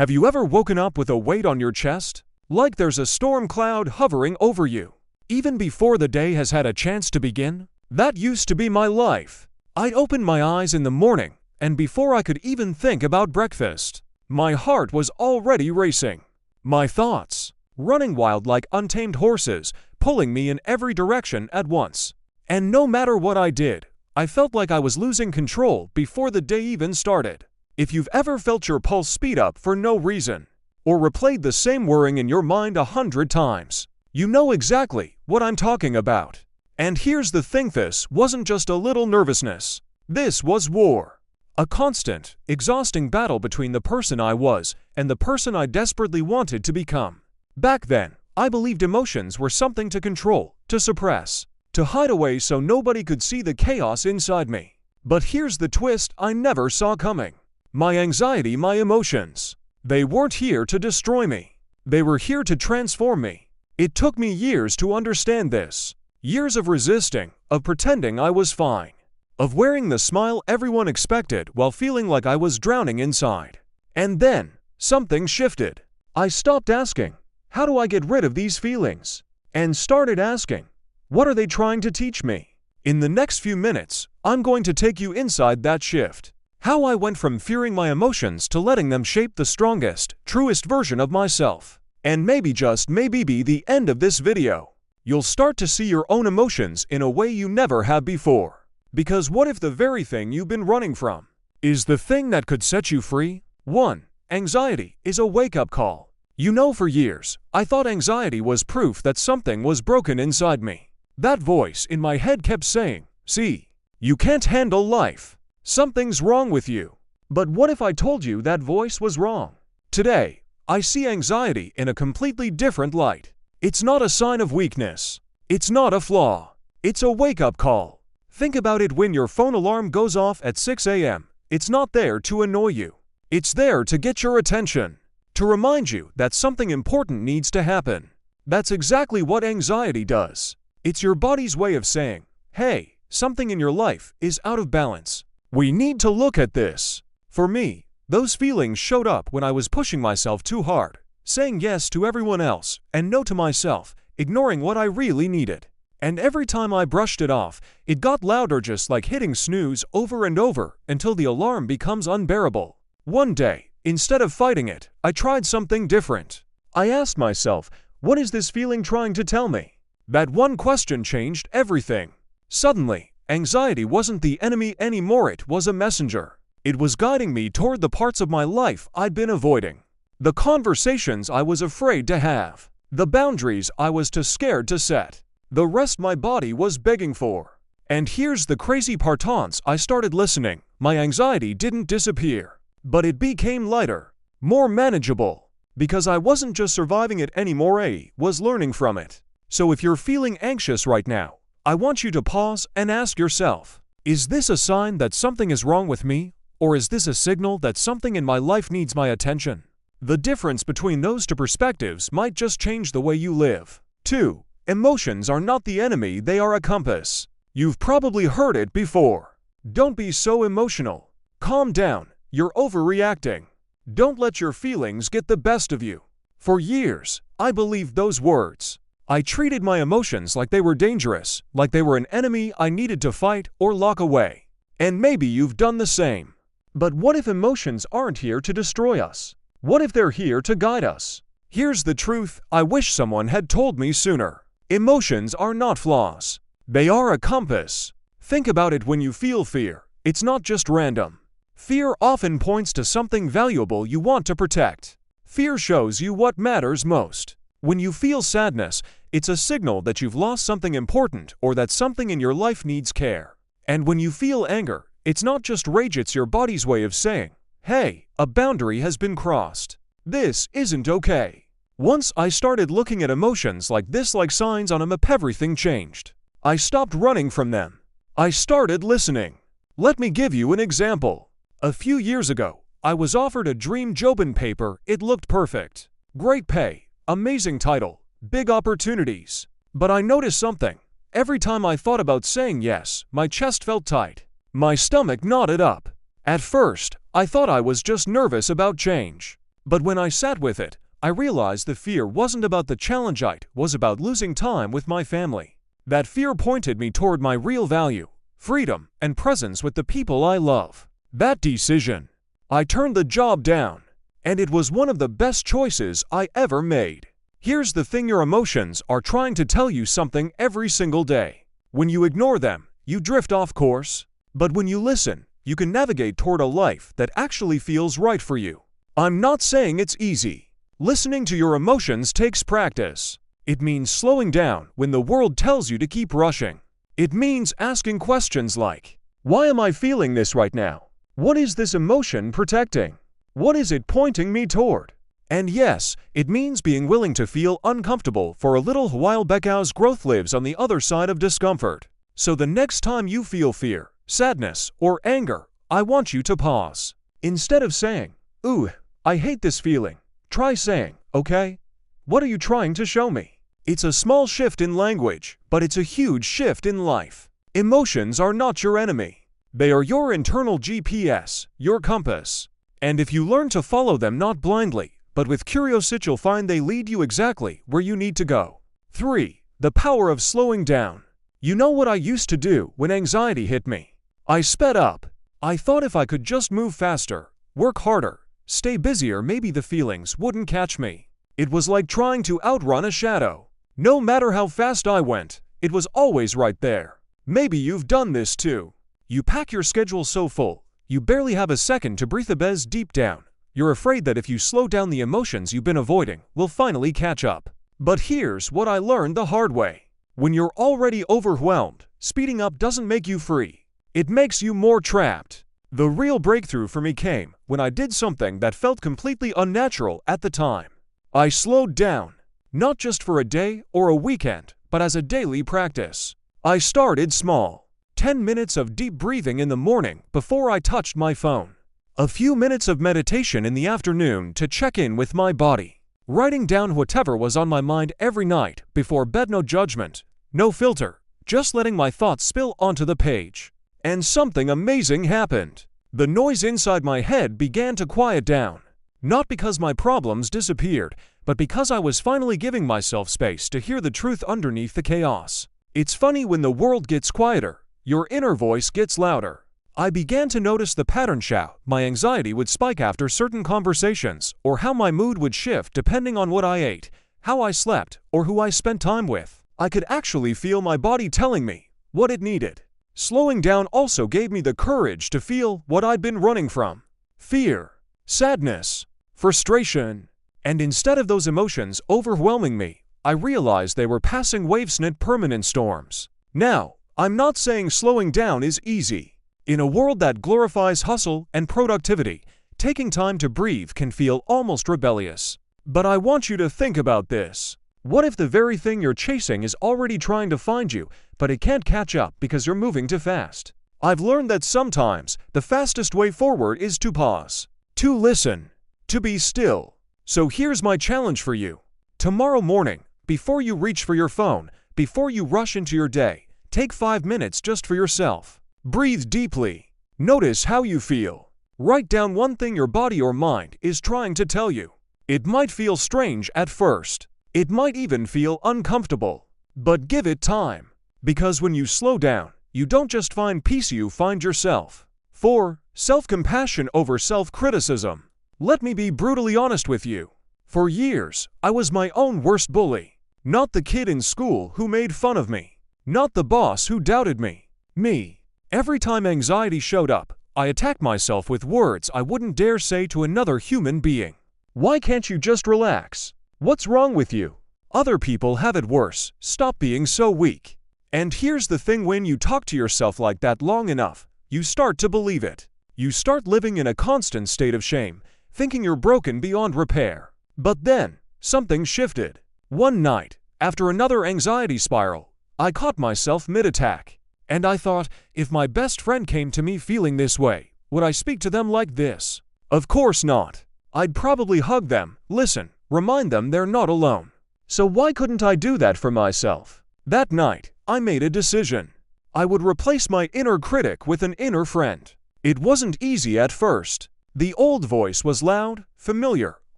Have you ever woken up with a weight on your chest? Like there's a storm cloud hovering over you, even before the day has had a chance to begin? That used to be my life. I'd open my eyes in the morning, and before I could even think about breakfast, my heart was already racing. My thoughts, running wild like untamed horses, pulling me in every direction at once. And no matter what I did, I felt like I was losing control before the day even started. If you've ever felt your pulse speed up for no reason, or replayed the same worrying in your mind 100 times, you know exactly what I'm talking about. And here's the thing, this wasn't just a little nervousness. This was war. A constant, exhausting battle between the person I was and the person I desperately wanted to become. Back then, I believed emotions were something to control, to suppress, to hide away so nobody could see the chaos inside me. But here's the twist I never saw coming. My anxiety, my emotions, they weren't here to destroy me. They were here to transform me. It took me years to understand this. Years of resisting, of pretending I was fine, of wearing the smile everyone expected while feeling like I was drowning inside. And then, something shifted. I stopped asking, how do I get rid of these feelings? And started asking, what are they trying to teach me? In the next few minutes, I'm going to take you inside that shift. How I went from fearing my emotions to letting them shape the strongest, truest version of myself. And maybe, just maybe, be the end of this video, you'll start to see your own emotions in a way you never have before. Because what if the very thing you've been running from is the thing that could set you free? 1. Anxiety is a wake-up call. You know, for years, I thought anxiety was proof that something was broken inside me. That voice in my head kept saying, see, you can't handle life. Something's wrong with you. But what if I told you that voice was wrong? Today, I see anxiety in a completely different light. It's not a sign of weakness. It's not a flaw. It's a wake-up call. Think about it: when your phone alarm goes off at 6 a.m., it's not there to annoy you. It's there to get your attention, to remind you that something important needs to happen. That's exactly what anxiety does. It's your body's way of saying, hey, something in your life is out of balance. We need to look at this. For me, those feelings showed up when I was pushing myself too hard, saying yes to everyone else and no to myself, ignoring what I really needed. And every time I brushed it off, it got louder, just like hitting snooze over and over until the alarm becomes unbearable. One day, instead of fighting it, I tried something different. I asked myself, what is this feeling trying to tell me? That one question changed everything. Suddenly, anxiety wasn't the enemy anymore, it was a messenger. It was guiding me toward the parts of my life I'd been avoiding. The conversations I was afraid to have. The boundaries I was too scared to set. The rest my body was begging for. And here's the crazy part: once I started listening, my anxiety didn't disappear. But it became lighter, more manageable. Because I wasn't just surviving it anymore, I was learning from it. So if you're feeling anxious right now, I want you to pause and ask yourself, is this a sign that something is wrong with me? Or is this a signal that something in my life needs my attention? The difference between those two perspectives might just change the way you live. 2. Emotions are not the enemy, they are a compass. You've probably heard it before. Don't be so emotional. Calm down, you're overreacting. Don't let your feelings get the best of you. For years, I believed those words. I treated my emotions like they were dangerous, like they were an enemy I needed to fight or lock away. And maybe you've done the same. But what if emotions aren't here to destroy us? What if they're here to guide us? Here's the truth I wish someone had told me sooner. Emotions are not flaws. They are a compass. Think about it: when you feel fear, it's not just random. Fear often points to something valuable you want to protect. Fear shows you what matters most. When you feel sadness, it's a signal that you've lost something important or that something in your life needs care. And when you feel anger, it's not just rage, it's your body's way of saying, hey, a boundary has been crossed. This isn't okay. Once I started looking at emotions like this, like signs on a map, everything changed. I stopped running from them. I started listening. Let me give you an example. A few years ago, I was offered a dream job on paper. It looked perfect. Great pay, amazing title, big opportunities. But I noticed something. Every time I thought about saying yes, my chest felt tight. My stomach knotted up. At first, I thought I was just nervous about change. But when I sat with it, I realized the fear wasn't about the challenge, it was about losing time with my family. That fear pointed me toward my real value, freedom, and presence with the people I love. That decision, I turned the job down, and it was one of the best choices I ever made. Here's the thing, your emotions are trying to tell you something every single day. When you ignore them, you drift off course. But when you listen, you can navigate toward a life that actually feels right for you. I'm not saying it's easy. Listening to your emotions takes practice. It means slowing down when the world tells you to keep rushing. It means asking questions like, why am I feeling this right now? What is this emotion protecting? What is it pointing me toward? And yes, it means being willing to feel uncomfortable for a little while, because growth lives on the other side of discomfort. So the next time you feel fear, sadness, or anger, I want you to pause. Instead of saying, ooh, I hate this feeling, try saying, okay, what are you trying to show me? It's a small shift in language, but it's a huge shift in life. Emotions are not your enemy. They are your internal GPS, your compass. And if you learn to follow them not blindly, but with curiosity, you'll find they lead you exactly where you need to go. 3. The power of slowing down. You know what I used to do when anxiety hit me? I sped up. I thought if I could just move faster, work harder, stay busier, maybe the feelings wouldn't catch me. It was like trying to outrun a shadow. No matter how fast I went, it was always right there. Maybe you've done this too. You pack your schedule so full, you barely have a second to breathe. Because deep down, you're afraid that if you slow down, the emotions you've been avoiding will finally catch up. But here's what I learned the hard way. When you're already overwhelmed, speeding up doesn't make you free. It makes you more trapped. The real breakthrough for me came when I did something that felt completely unnatural at the time. I slowed down, not just for a day or a weekend, but as a daily practice. I started small. 10 minutes of deep breathing in the morning before I touched my phone. A few minutes of meditation in the afternoon to check in with my body. Writing down whatever was on my mind every night before bed. No judgment, no filter, just letting my thoughts spill onto the page. And something amazing happened. The noise inside my head began to quiet down. Not because my problems disappeared, but because I was finally giving myself space to hear the truth underneath the chaos. It's funny, when the world gets quieter, your inner voice gets louder. I began to notice the pattern. My anxiety would spike after certain conversations, or how my mood would shift depending on what I ate, how I slept, or who I spent time with. I could actually feel my body telling me what it needed. Slowing down also gave me the courage to feel what I'd been running from: fear, sadness, frustration. And instead of those emotions overwhelming me, I realized they were passing waves, not permanent storms. Now, I'm not saying slowing down is easy. In a world that glorifies hustle and productivity, taking time to breathe can feel almost rebellious. But I want you to think about this. What if the very thing you're chasing is already trying to find you, but it can't catch up because you're moving too fast? I've learned that sometimes the fastest way forward is to pause, to listen, to be still. So here's my challenge for you. Tomorrow morning, before you reach for your phone, before you rush into your day, take 5 minutes just for yourself. Breathe deeply. Notice how you feel. Write down one thing your body or mind is trying to tell you. It might feel strange at first. It might even feel uncomfortable. But give it time. Because when you slow down, you don't just find peace, you find yourself. 4. Self-compassion over self-criticism. Let me be brutally honest with you. For years, I was my own worst bully. Not the kid in school who made fun of me. Not the boss who doubted me. Me. Every time anxiety showed up, I attacked myself with words I wouldn't dare say to another human being. Why can't you just relax? What's wrong with you? Other people have it worse. Stop being so weak. And here's the thing, when you talk to yourself like that long enough, you start to believe it. You start living in a constant state of shame, thinking you're broken beyond repair. But then, something shifted. One night, after another anxiety spiral, I caught myself mid-attack. And I thought, if my best friend came to me feeling this way, would I speak to them like this? Of course not. I'd probably hug them, listen, remind them they're not alone. So why couldn't I do that for myself? That night, I made a decision. I would replace my inner critic with an inner friend. It wasn't easy at first. The old voice was loud, familiar,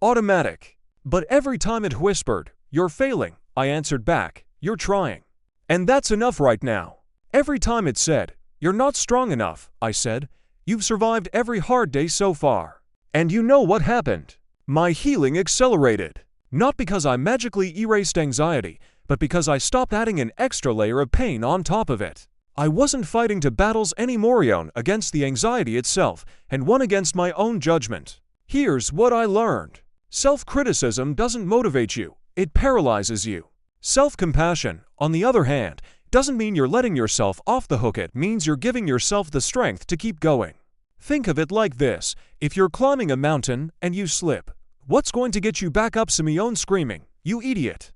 automatic. But every time it whispered, "You're failing," I answered back, "You're trying." And that's enough right now. Every time it said, "You're not strong enough," I said, "You've survived every hard day so far." And you know what happened? My healing accelerated. Not because I magically erased anxiety, but because I stopped adding an extra layer of pain on top of it. I wasn't fighting to battles anymore against the anxiety itself and won against my own judgment. Here's what I learned. Self-criticism doesn't motivate you, it paralyzes you. Self-compassion, on the other hand, doesn't mean you're letting yourself off the hook, it means you're giving yourself the strength to keep going. Think of it like this: if you're climbing a mountain and you slip, what's going to get you back up? Simeon screaming, "You idiot!"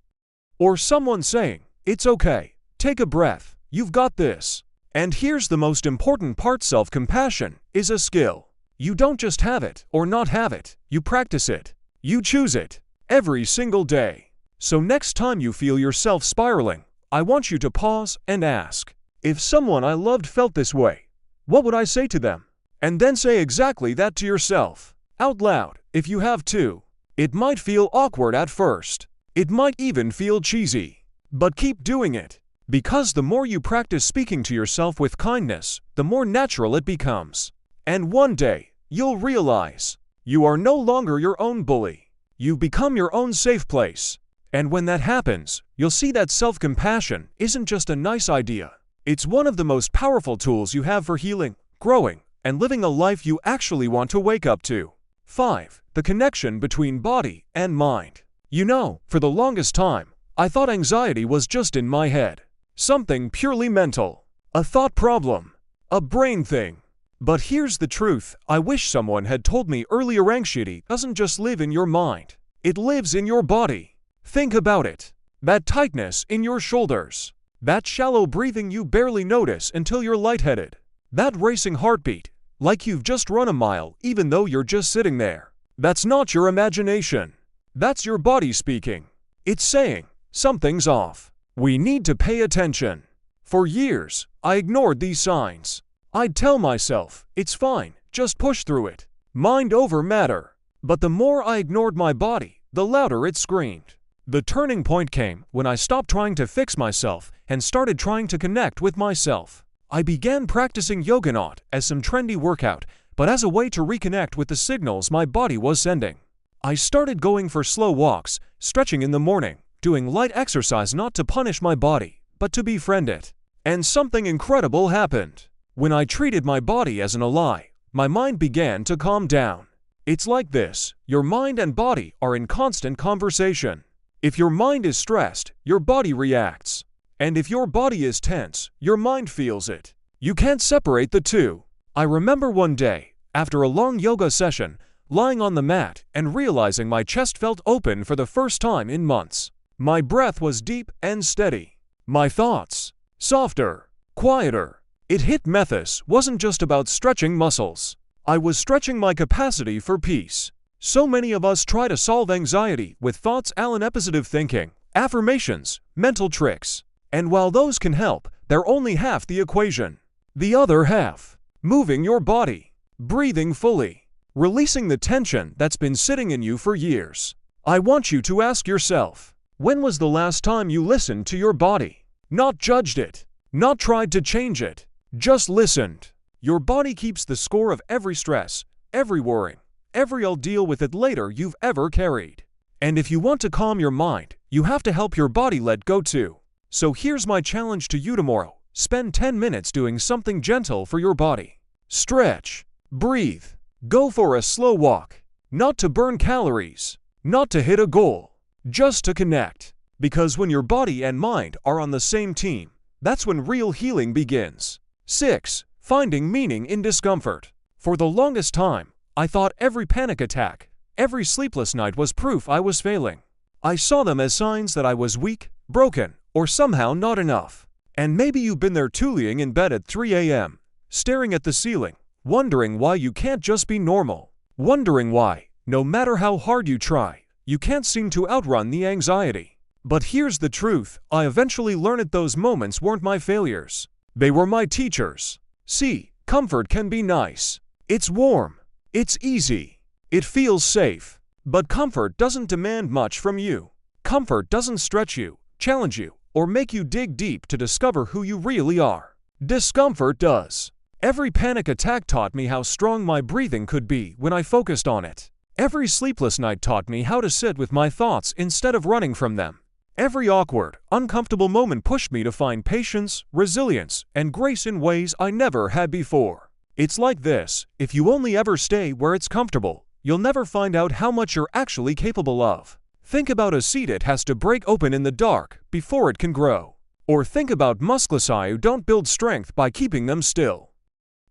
Or someone saying, "It's okay, take a breath, you've got this." And here's the most important part: self-compassion is a skill. You don't just have it or not have it, you practice it. You choose it every single day. So next time you feel yourself spiraling, I want you to pause and ask, if someone I loved felt this way, what would I say to them? And then say exactly that to yourself, out loud, if you have to. It might feel awkward at first. It might even feel cheesy. But keep doing it. Because the more you practice speaking to yourself with kindness, the more natural it becomes. And one day, you'll realize, you are no longer your own bully. You become your own safe place. And when that happens, you'll see that self-compassion isn't just a nice idea. It's one of the most powerful tools you have for healing, growing, and living a life you actually want to wake up to. 5. The connection between body and mind. You know, for the longest time, I thought anxiety was just in my head. Something purely mental. A thought problem. A brain thing. But here's the truth: I wish someone had told me earlier. Anxiety doesn't just live in your mind. It lives in your body. Think about it. That tightness in your shoulders. That shallow breathing you barely notice until you're lightheaded. That racing heartbeat, like you've just run a mile even though you're just sitting there. That's not your imagination. That's your body speaking. It's saying, something's off. We need to pay attention. For years, I ignored these signs. I'd tell myself, it's fine, just push through it. Mind over matter. But the more I ignored my body, the louder it screamed. The turning point came when I stopped trying to fix myself and started trying to connect with myself. I began practicing yoga not as some trendy workout, but as a way to reconnect with the signals my body was sending. I started going for slow walks, stretching in the morning, doing light exercise not to punish my body, but to befriend it. And something incredible happened. When I treated my body as an ally, my mind began to calm down. It's like this: your mind and body are in constant conversation. If your mind is stressed, your body reacts. And if your body is tense, your mind feels it. You can't separate the two. I remember one day, after a long yoga session, lying on the mat and realizing my chest felt open for the first time in months. My breath was deep and steady. My thoughts, softer, quieter. It hit me: this wasn't just about stretching muscles. I was stretching my capacity for peace. So many of us try to solve anxiety with thoughts, positive thinking, affirmations, mental tricks. And while those can help, they're only half the equation. The other half, moving your body, breathing fully, releasing the tension that's been sitting in you for years. I want you to ask yourself, when was the last time you listened to your body? Not judged it, not tried to change it, just listened. Your body keeps the score of every stress, every worry, every "I'll deal with it later" you've ever carried. And if you want to calm your mind, you have to help your body let go too. So here's my challenge to you tomorrow: spend 10 minutes doing something gentle for your body. Stretch, breathe, go for a slow walk. Not to burn calories, not to hit a goal, just to connect. Because when your body and mind are on the same team, that's when real healing begins. 6. Finding meaning in discomfort. For the longest time, I thought every panic attack, every sleepless night was proof I was failing. I saw them as signs that I was weak, broken, or somehow not enough. And maybe you've been there too, laying in bed at 3 a.m., staring at the ceiling, wondering why you can't just be normal. Wondering why, no matter how hard you try, you can't seem to outrun the anxiety. But here's the truth: I eventually learned those moments weren't my failures. They were my teachers. See, comfort can be nice. It's warm. It's easy. It feels safe. But comfort doesn't demand much from you. Comfort doesn't stretch you, challenge you, or make you dig deep to discover who you really are. Discomfort does. Every panic attack taught me how strong my breathing could be when I focused on it. Every sleepless night taught me how to sit with my thoughts instead of running from them. Every awkward, uncomfortable moment pushed me to find patience, resilience, and grace in ways I never had before. It's like this: if you only ever stay where it's comfortable, you'll never find out how much you're actually capable of. Think about a seed it has to break open in the dark before it can grow. Or think about muscles who don't build strength by keeping them still.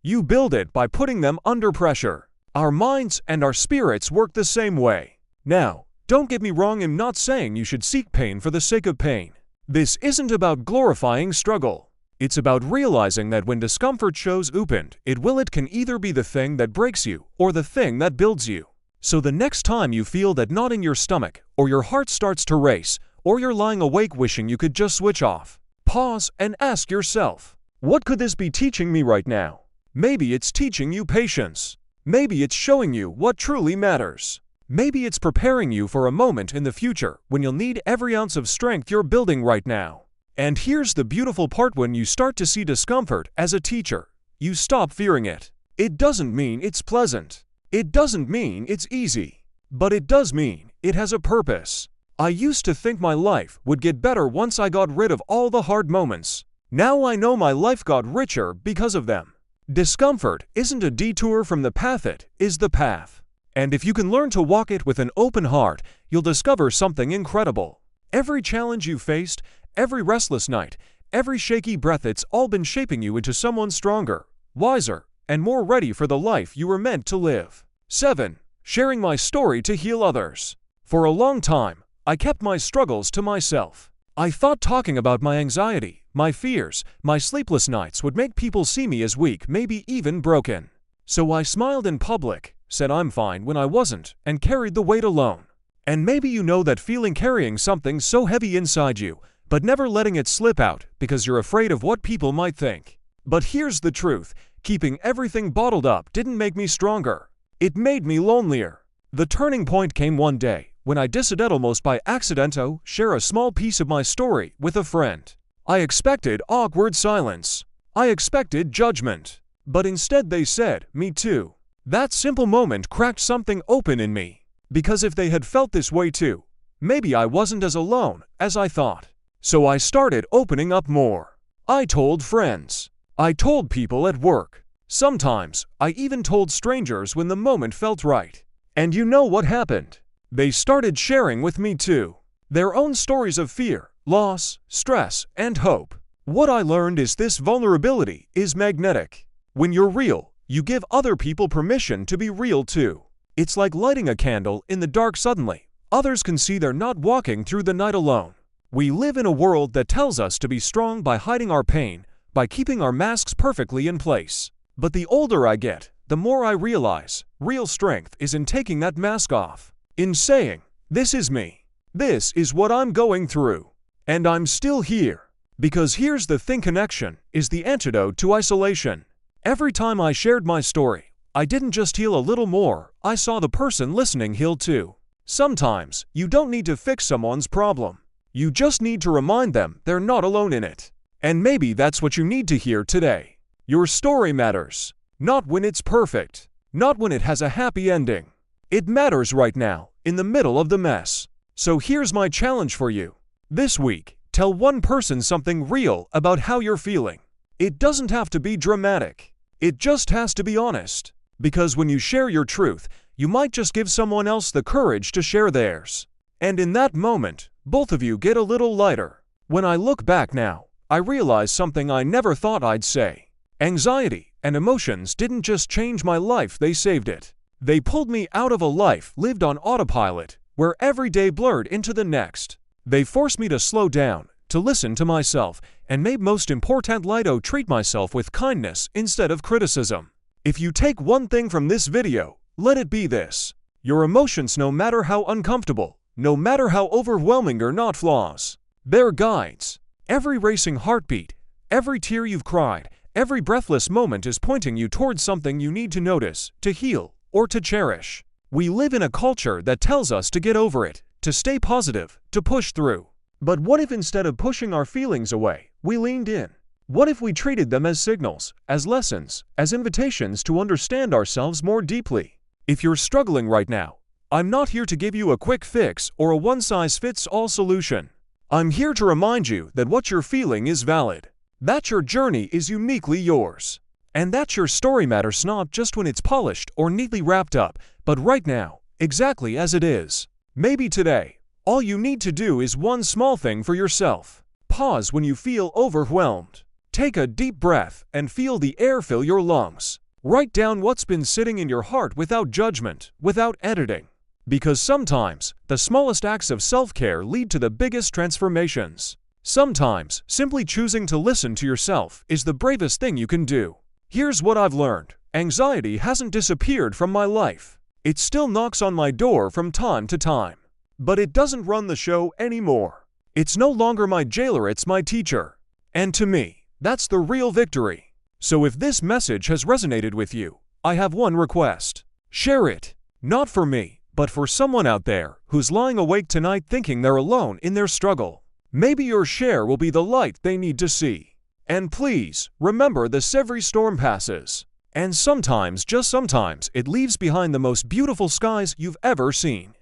You build it by putting them under pressure. Our minds and our spirits work the same way. Now, don't get me wrong, I'm not saying you should seek pain for the sake of pain. This isn't about glorifying struggle. It's about realizing that when discomfort shows opened, it can either be the thing that breaks you or the thing that builds you. So the next time you feel that knot in your stomach, or your heart starts to race, or you're lying awake wishing you could just switch off, pause and ask yourself, what could this be teaching me right now? Maybe it's teaching you patience. Maybe it's showing you what truly matters. Maybe it's preparing you for a moment in the future when you'll need every ounce of strength you're building right now. And here's the beautiful part: when you start to see discomfort as a teacher, you stop fearing it. It doesn't mean it's pleasant. It doesn't mean it's easy. But it does mean it has a purpose. I used to think my life would get better once I got rid of all the hard moments. Now I know my life got richer because of them. Discomfort isn't a detour from the path, it is the path. And if you can learn to walk it with an open heart, you'll discover something incredible. Every challenge you faced, every restless night, every shaky breath, it's all been shaping you into someone stronger, wiser, and more ready for the life you were meant to live. 7. Sharing my story to heal others. For a long time, I kept my struggles to myself. I thought talking about my anxiety, my fears, my sleepless nights would make people see me as weak, maybe even broken. So I smiled in public, said I'm fine when I wasn't, and carried the weight alone. And maybe you know that feeling, carrying something so heavy inside you, but never letting it slip out because you're afraid of what people might think. But here's the truth: keeping everything bottled up didn't make me stronger. It made me lonelier. The turning point came one day when I decided, almost by accident, to share a small piece of my story with a friend. I expected awkward silence. I expected judgment. But instead they said, "Me too." That simple moment cracked something open in me. Because if they had felt this way too, maybe I wasn't as alone as I thought. So I started opening up more. I told friends. I told people at work. Sometimes I even told strangers when the moment felt right. And you know what happened? They started sharing with me too. Their own stories of fear, loss, stress, and hope. What I learned is this: vulnerability is magnetic. When you're real, you give other people permission to be real too. It's like lighting a candle in the dark. Suddenly, others can see they're not walking through the night alone. We live in a world that tells us to be strong by hiding our pain, by keeping our masks perfectly in place. But the older I get, the more I realize real strength is in taking that mask off. In saying, "This is me. This is what I'm going through. And I'm still here." Because here's the thing: connection is the antidote to isolation. Every time I shared my story, I didn't just heal a little more, I saw the person listening heal too. Sometimes, you don't need to fix someone's problem. You just need to remind them they're not alone in it. And maybe that's what you need to hear today. Your story matters. Not when it's perfect. Not when it has a happy ending. It matters right now, in the middle of the mess. So here's my challenge for you. This week, tell one person something real about how you're feeling. It doesn't have to be dramatic. It just has to be honest. Because when you share your truth, you might just give someone else the courage to share theirs. And in that moment, both of you get a little lighter. When I look back now, I realize something I never thought I'd say. Anxiety and emotions didn't just change my life, they saved it. They pulled me out of a life lived on autopilot, where every day blurred into the next. They forced me to slow down, to listen to myself, and made most importantly to treat myself with kindness instead of criticism. If you take one thing from this video, let it be this: your emotions, no matter how uncomfortable, no matter how overwhelming, are not flaws. They're guides. Every racing heartbeat, every tear you've cried, every breathless moment is pointing you towards something you need to notice, to heal, or to cherish. We live in a culture that tells us to get over it, to stay positive, to push through. But what if instead of pushing our feelings away, we leaned in? What if we treated them as signals, as lessons, as invitations to understand ourselves more deeply? If you're struggling right now, I'm not here to give you a quick fix or a one-size-fits-all solution. I'm here to remind you that what you're feeling is valid, that your journey is uniquely yours, and that your story matters not just when it's polished or neatly wrapped up, but right now, exactly as it is. Maybe today, all you need to do is one small thing for yourself. Pause when you feel overwhelmed. Take a deep breath and feel the air fill your lungs. Write down what's been sitting in your heart without judgment, without editing. Because sometimes, the smallest acts of self-care lead to the biggest transformations. Sometimes, simply choosing to listen to yourself is the bravest thing you can do. Here's what I've learned. Anxiety hasn't disappeared from my life. It still knocks on my door from time to time. But it doesn't run the show anymore. It's no longer my jailer, it's my teacher. And to me, that's the real victory. So if this message has resonated with you, I have one request. Share it. Not for me, but for someone out there who's lying awake tonight thinking they're alone in their struggle. Maybe your share will be the light they need to see. And please, remember this: every storm passes. And sometimes, just sometimes, it leaves behind the most beautiful skies you've ever seen.